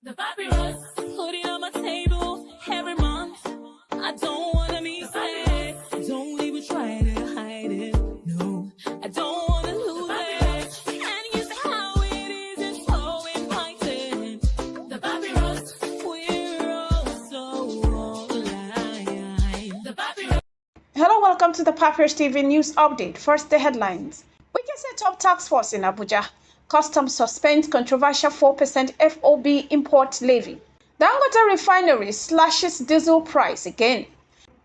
The papyrus, putting on my table every month. I don't wanna be sad. Don't even try to hide it. No, I don't wanna lose it. And you say how it is, it's so inviting. The papyrus, we're all so alive. The papyrus. Hello, welcome to the Papyrus TV News Update. First, the headlines. Wike set up task force in Abuja. Customs suspends controversial 4% FOB import levy. Dangote refinery slashes diesel price again.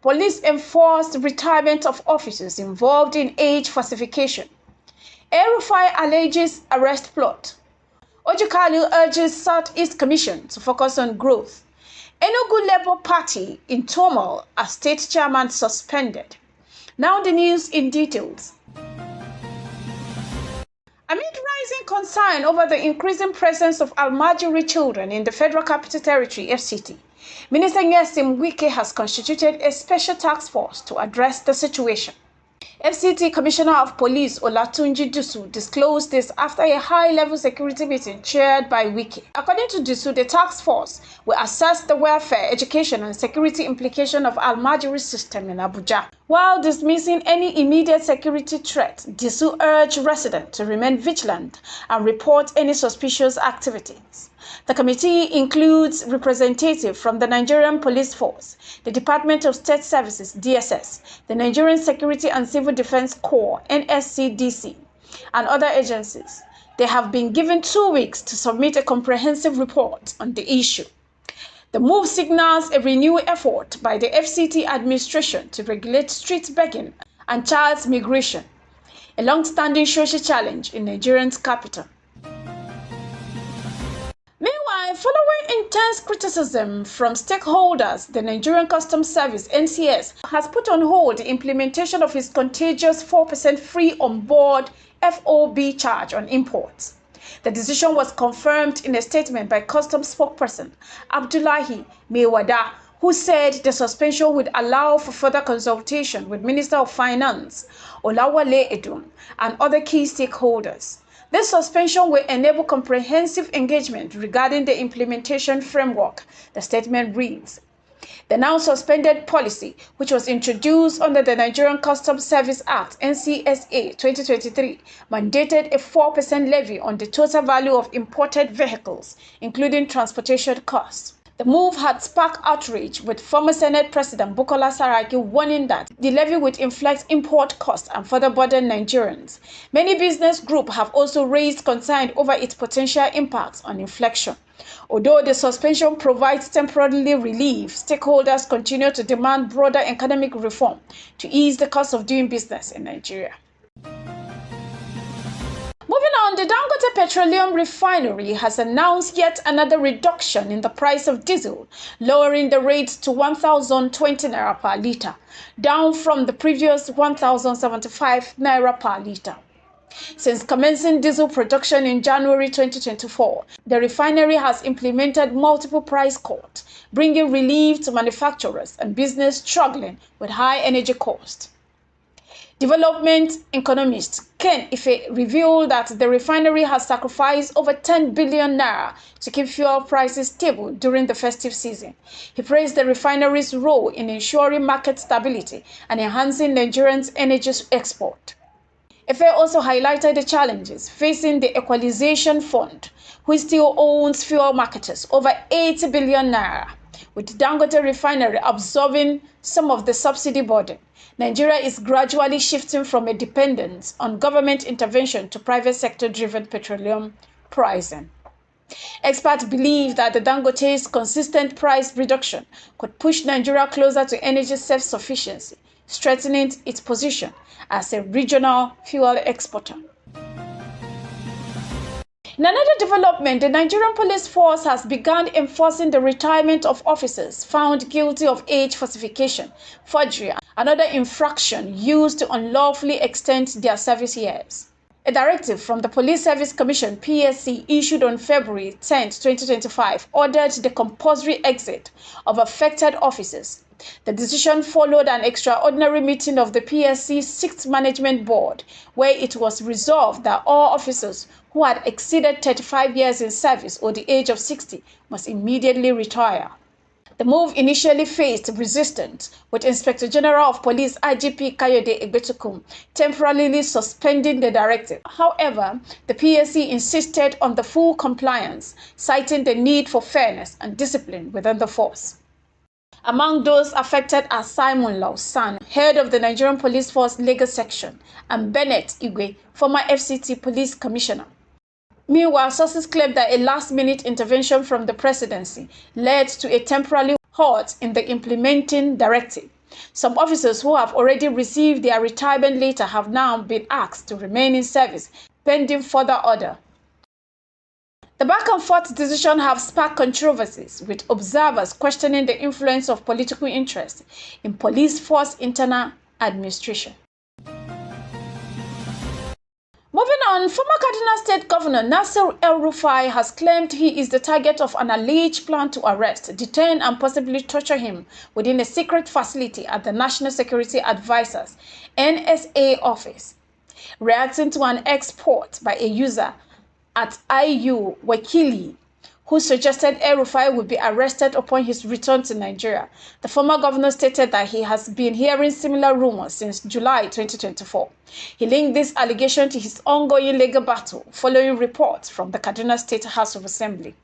Police enforced retirement of officers involved in age falsification. El-Rufai alleges arrest plot. Ojukwu urges Southeast Commission to focus on growth. Enugu Labour Party in turmoil as state chairman suspended. Now the news in details. Amid rising concern over the increasing presence of Almajiri children in the Federal Capital Territory, FCT, Minister Nyesim Wike has constituted a special task force to address the situation. FCT Commissioner of Police Olatunji Dusu disclosed this after a high-level security meeting chaired by Wike. According to Dusu, the task force will assess the welfare, education, and security implication of Almajiri system in Abuja. While dismissing any immediate security threat, Dusu urged residents to remain vigilant and report any suspicious activities. The committee includes representatives from the Nigerian Police Force, the Department of State Services (DSS), the Nigerian Security and Civil Defense Corps (NSCDC), and other agencies. They have been given 2 weeks to submit a comprehensive report on the issue. The move signals a renewed effort by the FCT administration to regulate street begging and child migration, a long-standing social challenge in Nigeria's capital. Meanwhile, following intense criticism from stakeholders, the Nigerian Customs Service (NCS) has put on hold the implementation of its contagious 4% free on-board FOB charge on imports. The decision was confirmed in a statement by Customs spokesperson Abdullahi Mewada, who said the suspension would allow for further consultation with Minister of Finance Olawale Edun and other key stakeholders. This suspension will enable comprehensive engagement regarding the implementation framework, the statement reads. The now suspended policy, which was introduced under the Nigerian Customs Service Act (NCSA) 2023, mandated a 4% levy on the total value of imported vehicles, including transportation costs. The move had sparked outrage, with former Senate President Bukola Saraki warning that the levy would inflate import costs and further burden Nigerians. Many business groups have also raised concern over its potential impacts on inflation. Although the suspension provides temporary relief, stakeholders continue to demand broader economic reform to ease the cost of doing business in Nigeria. Moving on, the Dangote Petroleum Refinery has announced yet another reduction in the price of diesel, lowering the rate to 1,020 naira per litre, down from the previous 1,075 naira per litre. Since commencing diesel production in January 2024, the refinery has implemented multiple price cuts, bringing relief to manufacturers and business struggling with high energy costs. Development economist Ken Ife revealed that the refinery has sacrificed over 10 billion naira to keep fuel prices stable during the festive season. He praised the refinery's role in ensuring market stability and enhancing Nigerians' energy export. Ife also highlighted the challenges facing the Equalization Fund, which still owns fuel marketers over 80 billion naira, with Dangote Refinery absorbing some of the subsidy burden. Nigeria is gradually shifting from a dependence on government intervention to private sector-driven petroleum pricing. Experts believe that the Dangote's consistent price reduction could push Nigeria closer to energy self-sufficiency, strengthening its position as a regional fuel exporter. In another development, the Nigerian Police Force has begun enforcing the retirement of officers found guilty of age falsification, forgery, and another infraction used to unlawfully extend their service years. A directive from the Police Service Commission (PSC) issued on February 10, 2025, ordered the compulsory exit of affected officers. The decision followed an extraordinary meeting of the PSC 6th Management Board, where it was resolved that all officers who had exceeded 35 years in service or the age of 60 must immediately retire. The move initially faced resistance, with Inspector General of Police IGP Kayode Egbetukun temporarily suspending the directive. However, the PSC insisted on the full compliance, citing the need for fairness and discipline within the force. Among those affected are Simon Lausan, head of the Nigerian Police Force Lagos Section, and Bennett Igwe, former FCT Police Commissioner. Meanwhile, sources claim that a last-minute intervention from the presidency led to a temporary halt in the implementing directive. Some officers who have already received their retirement letter have now been asked to remain in service, pending further order. The back-and-forth decision have sparked controversies, with observers questioning the influence of political interests in police force internal administration. Moving on, former Kaduna State Governor Nasir El-Rufai has claimed he is the target of an alleged plan to arrest, detain, and possibly torture him within a secret facility at the National Security Advisor's NSA office. Reacting to an export by a user at IU Wakili, who suggested El-Rufai would be arrested upon his return to Nigeria, the former governor stated that he has been hearing similar rumors since July 2024. He linked this allegation to his ongoing legal battle following reports from the Kaduna State House of Assembly.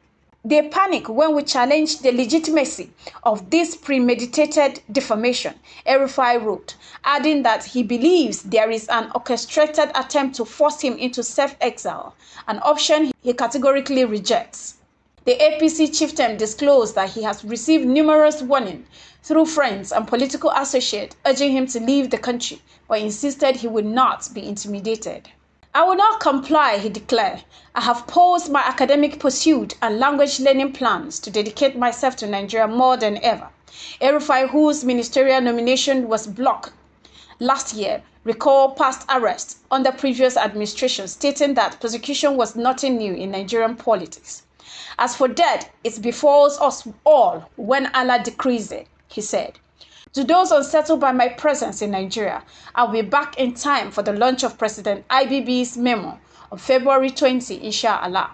They panic when we challenge the legitimacy of this premeditated defamation, El-Rufai wrote, adding that he believes there is an orchestrated attempt to force him into self-exile, an option he categorically rejects. The APC chieftain disclosed that he has received numerous warnings through friends and political associates urging him to leave the country, but insisted he would not be intimidated. I will not comply, he declared. I have paused my academic pursuit and language learning plans to dedicate myself to Nigeria more than ever. El-Rufai, whose ministerial nomination was blocked last year, recalled past arrests under previous administration, stating that persecution was nothing new in Nigerian politics. As for death, it befalls us all when Allah decrees it, he said. To those unsettled by my presence in Nigeria, I'll be back in time for the launch of President IBB's memo on February 20, inshallah.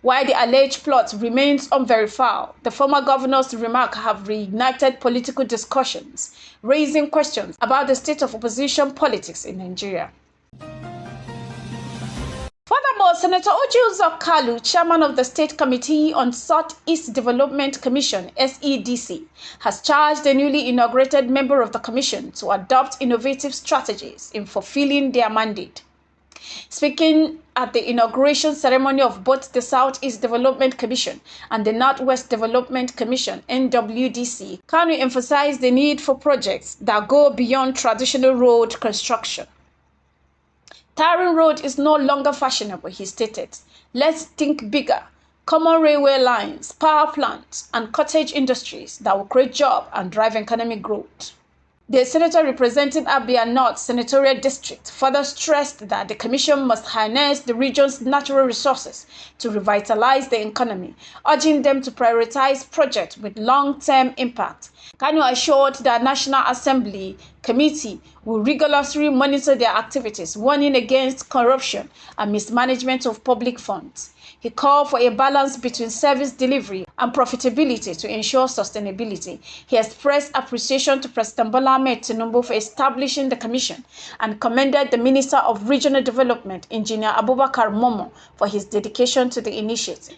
While the alleged plot remains unverified, the former governor's remarks have reignited political discussions, raising questions about the state of opposition politics in Nigeria. Furthermore, Senator Uju Kalu, chairman of the State Committee on Southeast Development Commission, SEDC, has charged the newly inaugurated member of the commission to adopt innovative strategies in fulfilling their mandate. Speaking at the inauguration ceremony of both the Southeast Development Commission and the Northwest Development Commission, NWDC, Kanu emphasized the need for projects that go beyond traditional road construction. Tarring road is no longer fashionable, he stated. Let's think bigger. Common railway lines, power plants, and cottage industries that will create jobs and drive economic growth. The senator representing Abia North Senatorial District further stressed that the commission must harness the region's natural resources to revitalize the economy, urging them to prioritize projects with long-term impact. Kanu assured the National Assembly Committee will rigorously monitor their activities, warning against corruption and mismanagement of public funds. He called for a balance between service delivery and profitability to ensure sustainability. He expressed appreciation to President Bola Ahmed Tinubu for establishing the commission and commended the Minister of Regional Development, Engineer Abubakar Momo, for his dedication to the initiative.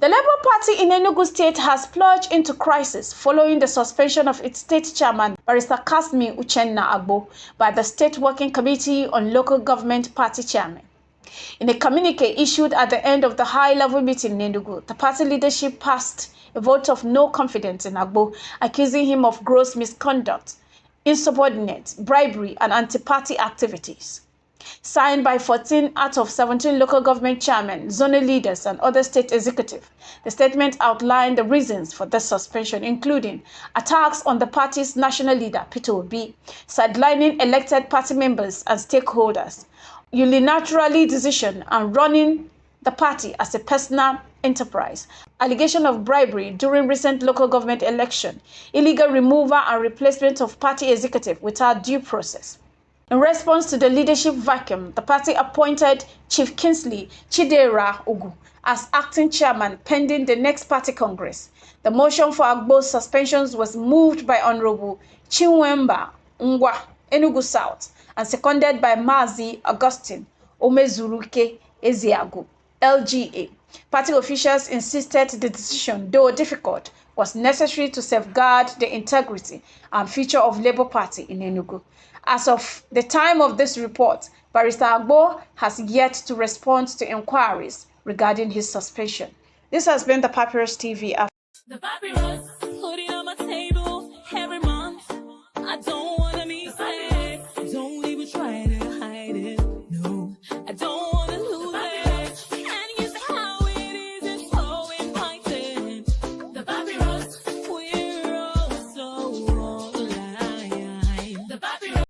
The Labour Party in Enugu State has plunged into crisis following the suspension of its state chairman, Barrister Kasmi Uchenna Agbo, by the State Working Committee on Local Government Party Chairman. In a communique issued at the end of the high-level meeting in Enugu, the party leadership passed a vote of no confidence in Agbo, accusing him of gross misconduct, insubordinate, bribery, and anti-party activities. Signed by 14 out of 17 local government chairmen, zonal leaders, and other state executives, the statement outlined the reasons for the suspension, including attacks on the party's national leader, Peter Obi, sidelining elected party members and stakeholders, unilaterally decision and running the party as a personal enterprise, allegation of bribery during recent local government election, illegal removal and replacement of party executive without due process. In response to the leadership vacuum, the party appointed Chief Kingsley Chidera Ugu as acting chairman pending the next party congress. The motion for Agbo's suspensions was moved by Honorable Chinwemba Ngwa, Enugu South, and seconded by Mazi Augustine Omezuruke Eziagu, LGA. Party officials insisted the decision, though difficult, was necessary to safeguard the integrity and future of Labour Party in Enugu. As of the time of this report, Barrister Agbo has yet to respond to inquiries regarding his suspension. This has been the Papyrus TV. The Papyrus.